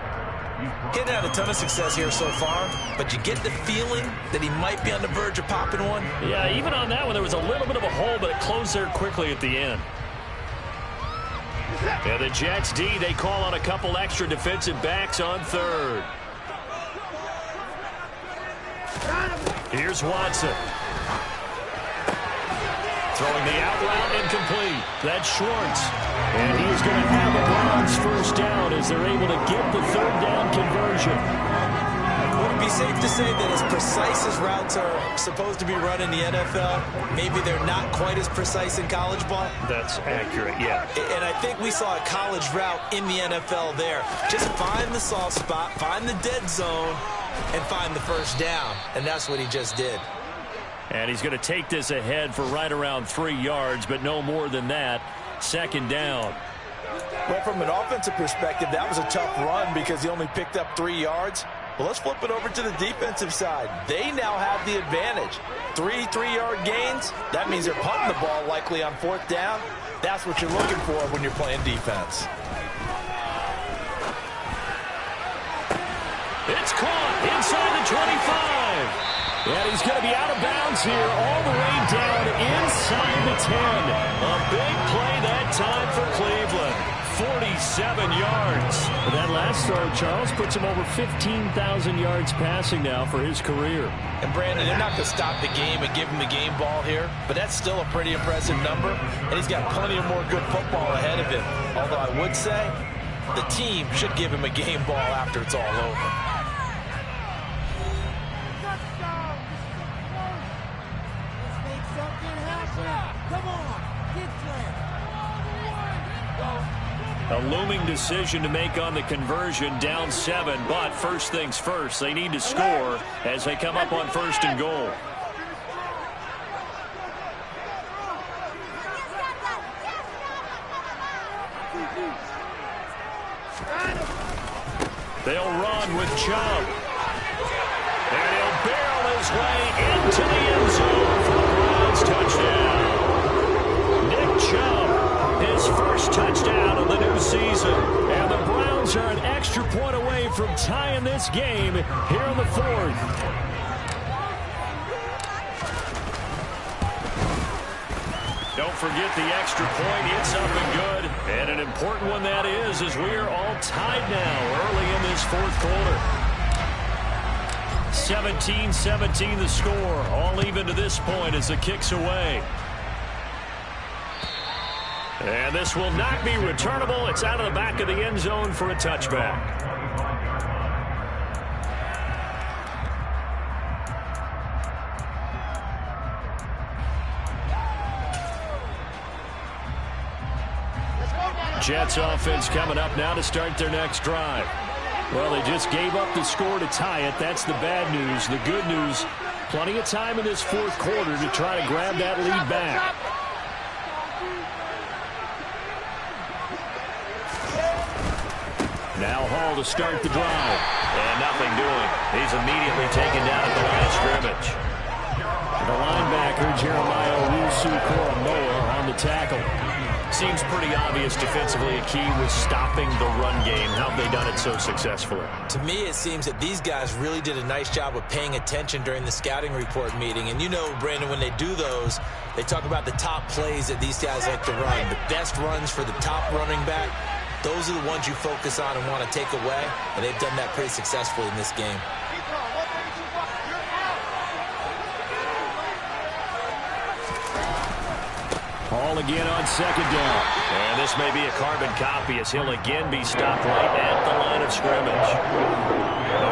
He's had a ton of success here so far, but you get the feeling that he might be on the verge of popping one. Yeah, even on that one, there was a little bit of a hole, but it closed there quickly at the end. And the Jets D, they call on a couple extra defensive backs on third. Here's Watson. Throwing the out route incomplete. That's Schwartz. And he's going to have a Browns first down as they're able to get the third down conversion. Would it be safe to say that as precise as routes are supposed to be run in the NFL, maybe they're not quite as precise in college ball? That's accurate, yeah. And I think we saw a college route in the NFL there. Just find the soft spot, find the dead zone, and find the first down. And that's what he just did. And he's going to take this ahead for right around 3 yards, but no more than that. Second down. Well, from an offensive perspective, that was a tough run because he only picked up 3 yards. Well, let's flip it over to the defensive side. They now have the advantage. 3 3-yard gains. That means they're punting the ball likely on fourth down. That's what you're looking for when you're playing defense. It's caught inside the 25. And he's going to be out of bounds here all the way down inside the 10. A big play that time for Cleveland. 47 yards. That last throw, Charles, puts him over 15,000 yards passing now for his career. And, Brandon, they're not going to stop the game and give him the game ball here, but that's still a pretty impressive number, and he's got plenty of more good football ahead of him. Although I would say the team should give him a game ball after it's all over. A looming decision to make on the conversion, down 7, but first things first, they need to score as they come up on 1st and goal. They'll run with Chubb. And he'll barrel his way into the end zone for the Browns touchdown. Nick Chubb, his first touchdown of the new season. And the Browns are an extra point away from tying this game here in the 4th. Don't forget the extra point. It's up and good. And an important one that is, as we are all tied now early in this 4th quarter. 17-17 the score. All even to this point as the kick's away. And this will not be returnable. It's out of the back of the end zone for a touchback. Jets offense coming up now to start their next drive. Well, they just gave up the score to tie it. That's the bad news. The good news, plenty of time in this 4th quarter to try to grab that lead back. Now Hall to start the drive. And nothing doing. He's immediately taken down at the line of scrimmage. The linebacker, Jeremiah Owusu-Koramoah, on the tackle. Seems pretty obvious defensively a key was stopping the run game. How have they done it so successfully? To me, it seems that these guys really did a nice job of paying attention during the scouting report meeting. And you know, Brandon, when they do those, they talk about the top plays that these guys like to run. The best runs for the top running back, those are the ones you focus on and want to take away. And they've done that pretty successfully in this game. Hall again on 2nd down. And this may be a carbon copy as he'll again be stopped right at the line of scrimmage.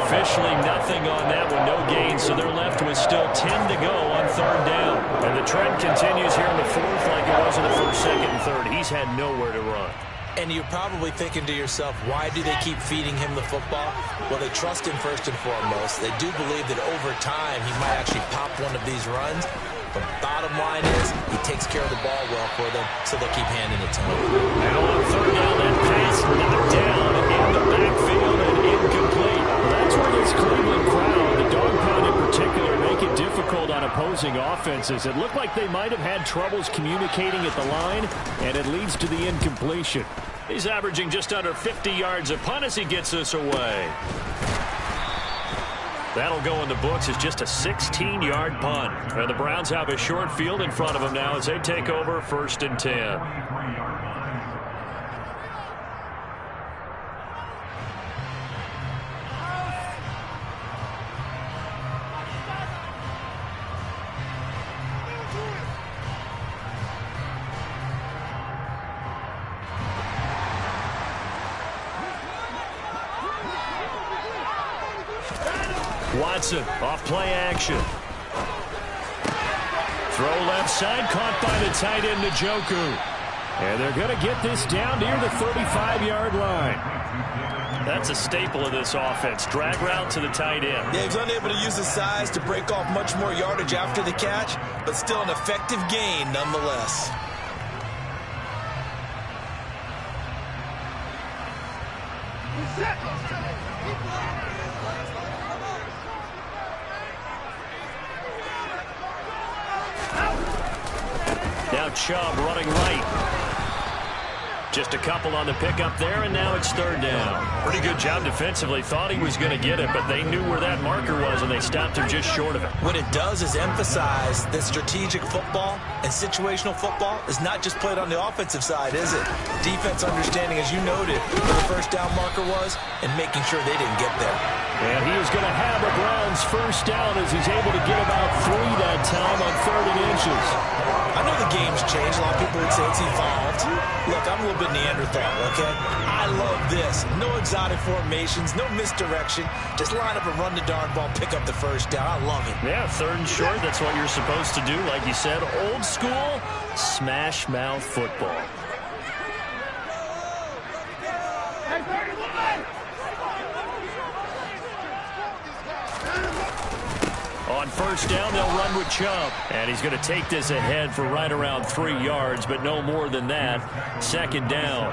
Officially nothing on that one, no gain, so they're left with still 10 to go on 3rd down. And the trend continues here in the 4th like it was in the 1st, 2nd, and 3rd. He's had nowhere to run. And you're probably thinking to yourself, why do they keep feeding him the football? Well, they trust him first and foremost. They do believe that over time he might actually pop one of these runs. But bottom line is, he takes care of the ball well for them, so they'll keep handing it to him. Now on 3rd down, that pass knocked down in the backfield and incomplete. Well, that's where this Cleveland crowd, the dog pound in particular, make it difficult on opposing opposing offenses. It looked like they might have had troubles communicating at the line, and it leads to the incompletion. He's averaging just under 50 yards a punt as he gets this away. That'll go in the books as just a 16-yard punt. And the Browns have a short field in front of them now as they take over 1st and 10. Watson off play action. Throw left side, caught by the tight end Njoku. And they're going to get this down near the 35-yard line. That's a staple of this offense. Drag route to the tight end. Yeah, he was unable to use his size to break off much more yardage after the catch, but still an effective gain nonetheless. Now Chubb running right. Just a couple on the pickup there, and now it's 3rd down. Pretty good job defensively. Thought he was going to get it, but they knew where that marker was, and they stopped him just short of it. What it does is emphasize that strategic football and situational football is not just played on the offensive side, is it? Defense understanding, as you noted, where the 1st down marker was and making sure they didn't get there. And he is going to have a Browns 1st down as he's able to get about 3 that time on 3rd and inches. I know the game's changed. A lot of people would say it's evolved. Look, I'm a little bit Neanderthal, okay? I love this. No exotic formations, no misdirection. Just line up and run the darn ball, pick up the 1st down. I love it. Yeah, 3rd and short. That's what you're supposed to do. Like you said, old school smash mouth football. On 1st down, they'll run with Chubb. And he's going to take this ahead for right around 3 yards, but no more than that. 2nd down.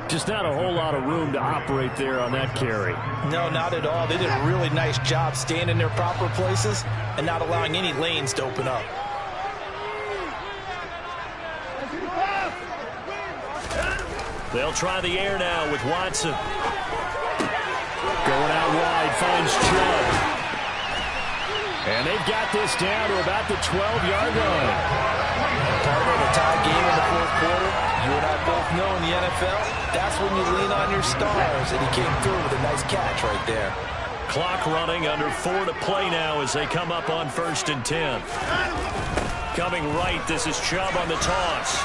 Just not a whole lot of room to operate there on that carry. No, not at all. They did a really nice job staying in their proper places and not allowing any lanes to open up. They'll try the air now with Watson. Going out wide, finds Chubb. And they've got this down to about the 12-yard line. Part of a tie game in the 4th quarter. You and I both know in the NFL, that's when you lean on your stars. And he came through with a nice catch right there. Clock running, under 4 to play now as they come up on 1st and 10. Coming right, this is Chubb on the toss.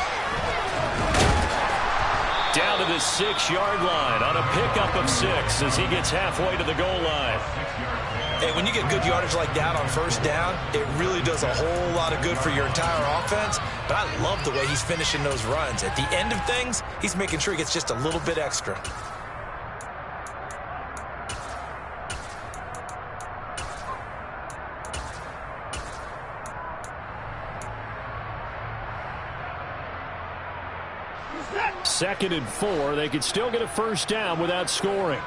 Down to the 6-yard line on a pickup of 6 as he gets halfway to the goal line. Hey, when you get good yardage like that on 1st down, it really does a whole lot of good for your entire offense. But I love the way he's finishing those runs. At the end of things, he's making sure he gets just a little bit extra. Second and 4. They could still get a 1st down without scoring.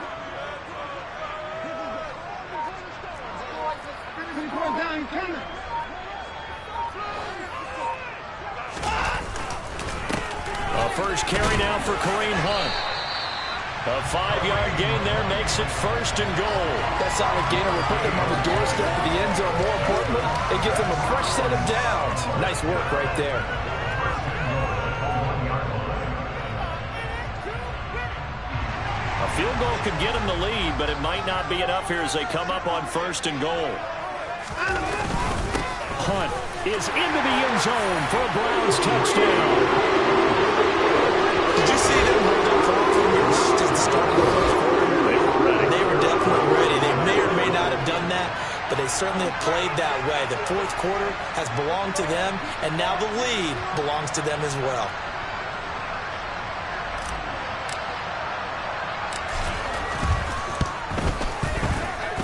A first carry now for Kareem Hunt. A 5-yard gain there makes it 1st and goal. That solid gainer will put them on the doorstep of the end zone. More importantly, it gives them a fresh set of downs. Nice work right there. A field goal could get them the lead, but it might not be enough here as they come up on 1st and goal. Hunt is into the end zone for a Browns touchdown. Did you see them hold up for just the start of the 1st quarter? They were ready. They were definitely ready. They may or may not have done that, but they certainly have played that way. The 4th quarter has belonged to them, and now the lead belongs to them as well.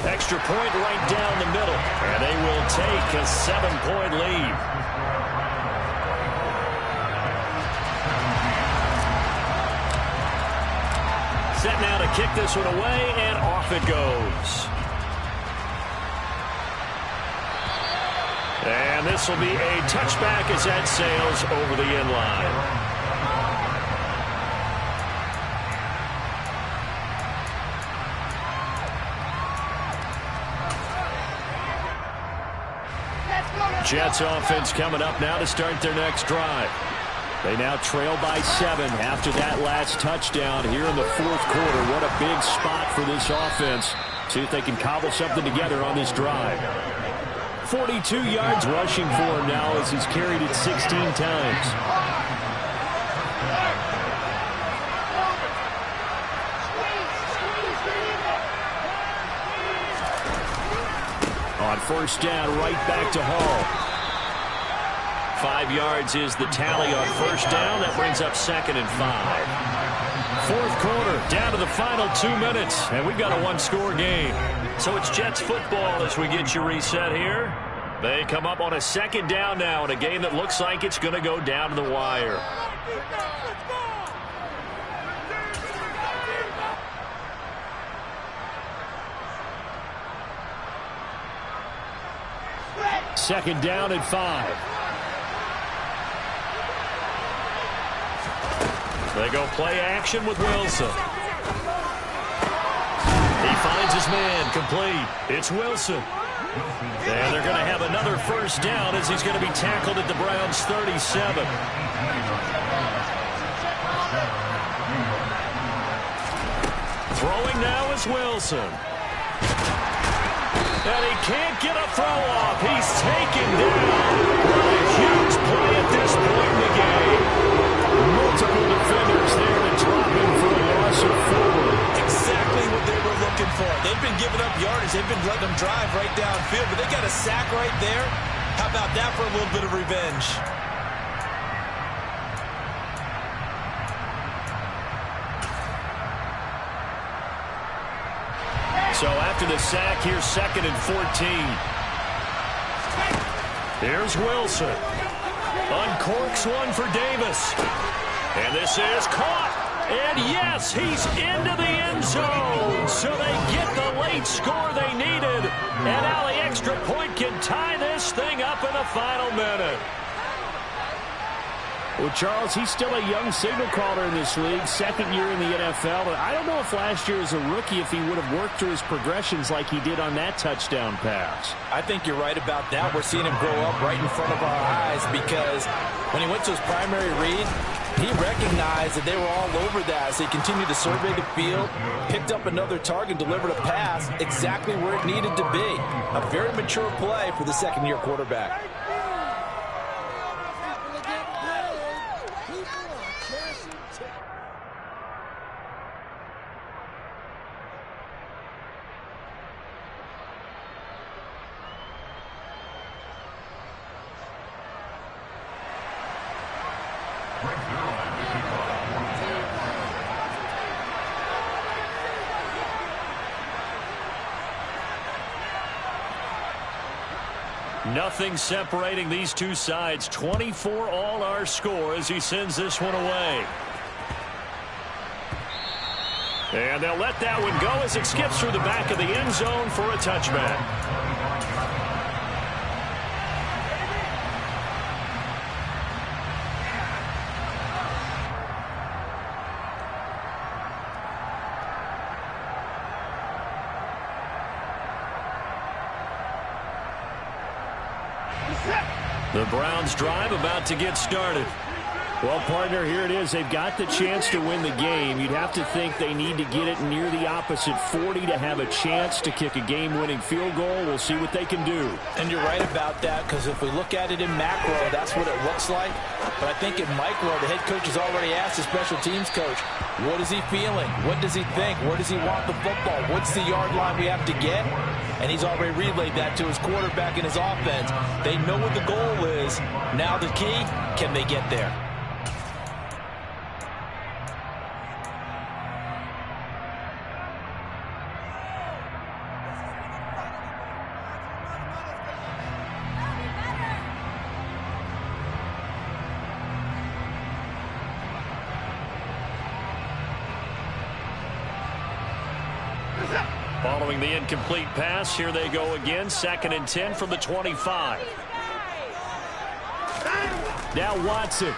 Extra point right down the middle, and they will take a 7-point lead. Set now to kick this one away, and off it goes. And this will be a touchback as that sails over the end line. Jets offense coming up now to start their next drive. They now trail by 7 after that last touchdown here in the fourth quarter. What a big spot for this offense. See if they can cobble something together on this drive. 42 yards rushing for him now as he's carried it 16 times. On first down, right back to Hall. 5 yards is the tally on first down. That brings up 2nd and 5. Fourth quarter, down to the final 2 minutes, and we've got a one-score game. So it's Jets football as we get you reset here. They come up on a 2nd down now in a game that looks like it's going to go down to the wire. Second down and 5. They go play action with Wilson. He finds his man complete. It's Wilson. And they're going to have another first down as he's going to be tackled at the Browns' 37. Throwing now is Wilson. And he can't get a throw off. He's taken down. What a huge play at this point in the game. Multiple defenders there to drop him for a loss of 4. Exactly what they were looking for. They've been giving up yardage. They've been letting them drive right downfield, but they got a sack right there. How about that for a little bit of revenge? So after the sack, here's 2nd and 14. Here's Wilson. Uncorks one for Davis. And this is caught. And yes, he's into the end zone. So they get the late score they needed. And now the extra point can tie this thing up in the final minute. Well, Charles, he's still a young signal caller in this league, 2nd year in the NFL. But I don't know if last year as a rookie, if he would have worked through his progressions like he did on that touchdown pass. I think you're right about that. We're seeing him grow up right in front of our eyes because when he went to his primary read, he recognized that they were all over that. So he continued to survey the field, picked up another target, delivered a pass exactly where it needed to be. A very mature play for the second-year quarterback. Nothing separating these two sides. 24 all our score as he sends this one away. And they'll let that one go as it skips through the back of the end zone for a touchback. The Browns drive about to get started. Well, partner, here it is. They've got the chance to win the game. You'd have to think they need to get it near the opposite 40 to have a chance to kick a game-winning field goal. We'll see what they can do. And you're right about that, because if we look at it in macro, that's what it looks like. But I think in micro, the head coach has already asked the special teams coach, what is he feeling? What does he think? Where does he want the football? What's the yard line we have to get? And he's already relayed that to his quarterback and his offense. They know what the goal is. Now the key, can they get there? Following the incomplete pass, here they go again. 2nd and 10 from the 25. Now Watson.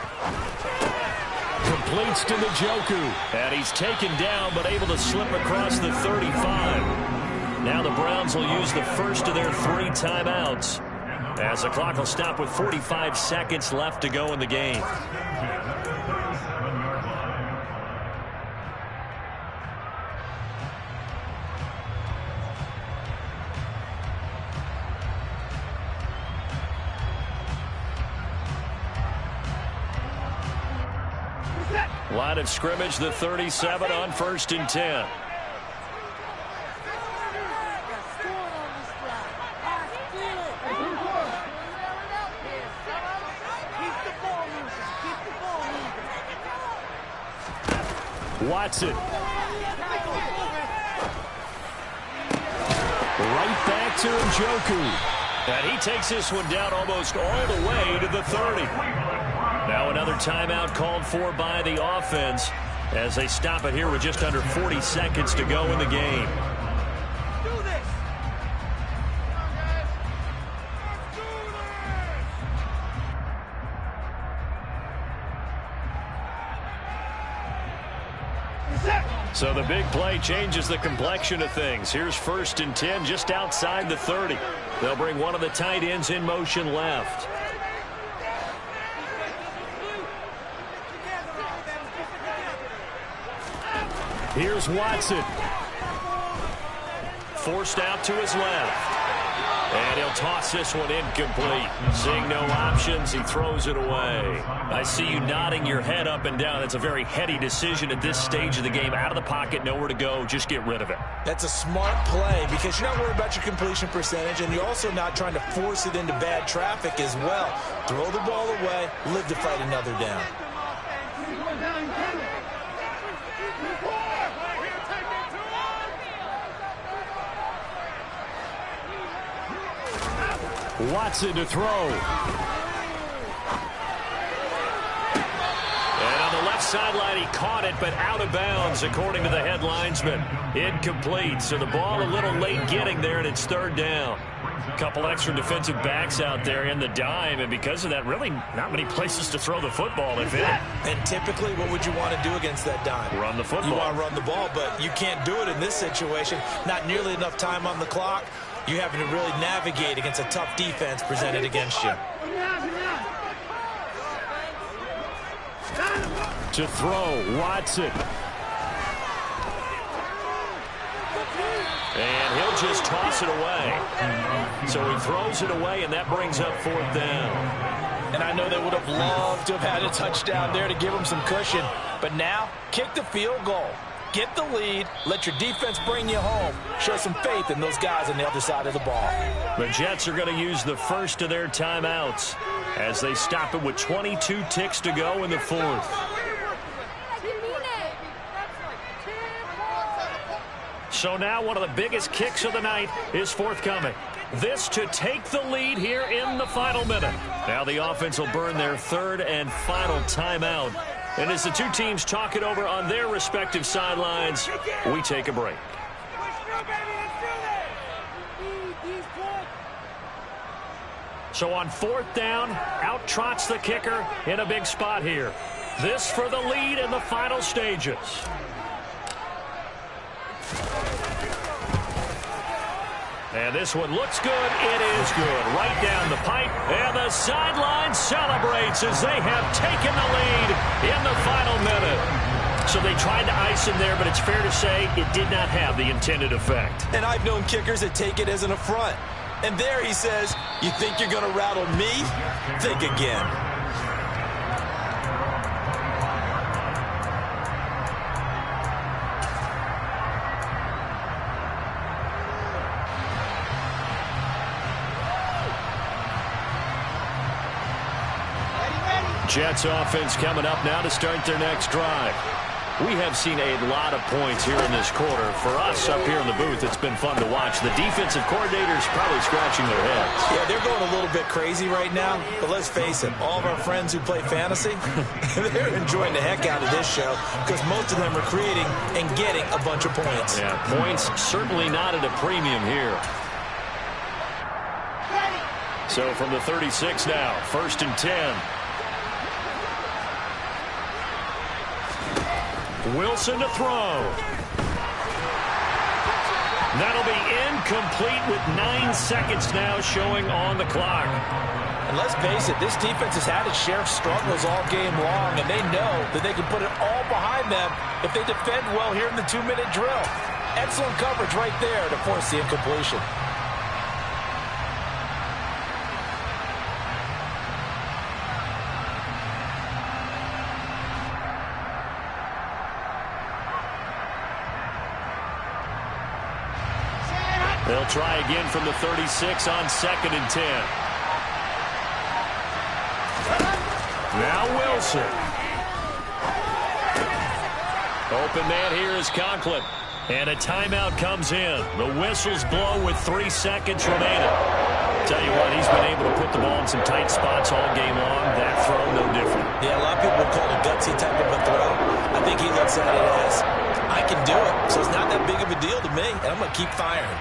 Completes to Njoku. And he's taken down, but able to slip across the 35. Now the Browns will use the first of their 3 timeouts, as the clock will stop with 45 seconds left to go in the game. Line of scrimmage, the 37 on 1st and 10. Watson. Right back to Njoku. And he takes this one down almost all the way to the 30. Now another timeout called for by the offense as they stop it here with just under 40 seconds to go in the game. So the big play changes the complexion of things. Here's 1st and 10 just outside the 30. They'll bring one of the tight ends in motion left. Here's Watson. Forced out to his left. And he'll toss this one incomplete. Seeing no options, he throws it away. I see you nodding your head up and down. That's a very heady decision at this stage of the game. Out of the pocket, nowhere to go. Just get rid of it. That's a smart play because you're not worried about your completion percentage, and you're also not trying to force it into bad traffic as well. Throw the ball away, live to fight another down. Watson to throw. And on the left sideline, he caught it, but out of bounds, according to the head linesman. Incomplete, so the ball a little late getting there, and it's 3rd down. A couple extra defensive backs out there in the dime, and because of that, really not many places to throw the football, if any. And typically, what would you want to do against that dime? Run the football. You want to run the ball, but you can't do it in this situation. Not nearly enough time on the clock. You having to really navigate against a tough defense presented against you. To throw, Watson. And he'll just toss it away. So he throws it away, and that brings up 4th down. And I know they would have loved to have had a touchdown there to give them some cushion. But now, kick the field goal. Get the lead, let your defense bring you home. Show some faith in those guys on the other side of the ball. The Jets are going to use the first of their timeouts as they stop it with 22 ticks to go in the 4th. So now one of the biggest kicks of the night is forthcoming. This to take the lead here in the final minute. Now the offense will burn their 3rd and final timeout. And as the two teams talk it over on their respective sidelines, we take a break. So on 4th down, out trots the kicker in a big spot here. This for the lead in the final stages. And this one looks good. It is good. Right down the pipe. And the sideline celebrates as they have taken the lead in the final minute. So they tried to ice him there, but it's fair to say it did not have the intended effect. And I've known kickers that take it as an affront. And there he says, you think you're going to rattle me? Think again. Jets offense coming up now to start their next drive. We have seen a lot of points here in this quarter. For us up here in the booth, it's been fun to watch. The defensive coordinators probably scratching their heads. Yeah, they're going a little bit crazy right now. But let's face it, all of our friends who play fantasy, they're enjoying the heck out of this show because most of them are creating and getting a bunch of points. Yeah, points certainly not at a premium here. So from the 36 now, 1st and 10. Wilson to throw. That'll be incomplete with 9 seconds now showing on the clock. And let's face it, this defense has had its share of struggles all game long, and they know that they can put it all behind them if they defend well here in the 2-minute drill. Excellent coverage right there to force the incompletion. They'll try again from the 36 on 2nd and 10. Now Wilson. Open man here is Conklin. And a timeout comes in. The whistles blow with 3 seconds remaining. Tell you what, he's been able to put the ball in some tight spots all game long. That throw, no different. Yeah, a lot of people would call it a gutsy type of a throw. I think he looks at it as, I can do it, so it's not that big of a deal to me, and I'm going to keep firing.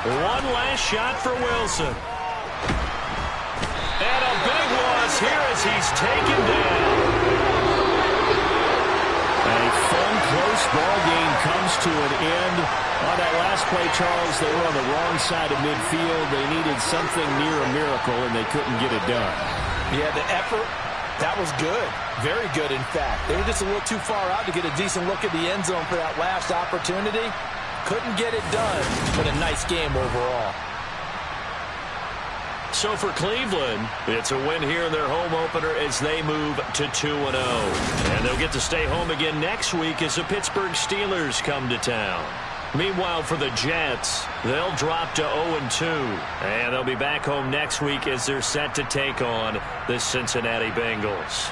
One last shot for Wilson. And a big loss here as he's taken down. A fun, close ball game comes to an end. On that last play, Charles, they were on the wrong side of midfield. They needed something near a miracle, and they couldn't get it done. Yeah, the effort, that was good. Very good, in fact. They were just a little too far out to get a decent look at the end zone for that last opportunity. Couldn't get it done, but a nice game overall. So for Cleveland, it's a win here in their home opener as they move to 2-0. And they'll get to stay home again next week as the Pittsburgh Steelers come to town. Meanwhile, for the Jets, they'll drop to 0-2. And they'll be back home next week as they're set to take on the Cincinnati Bengals.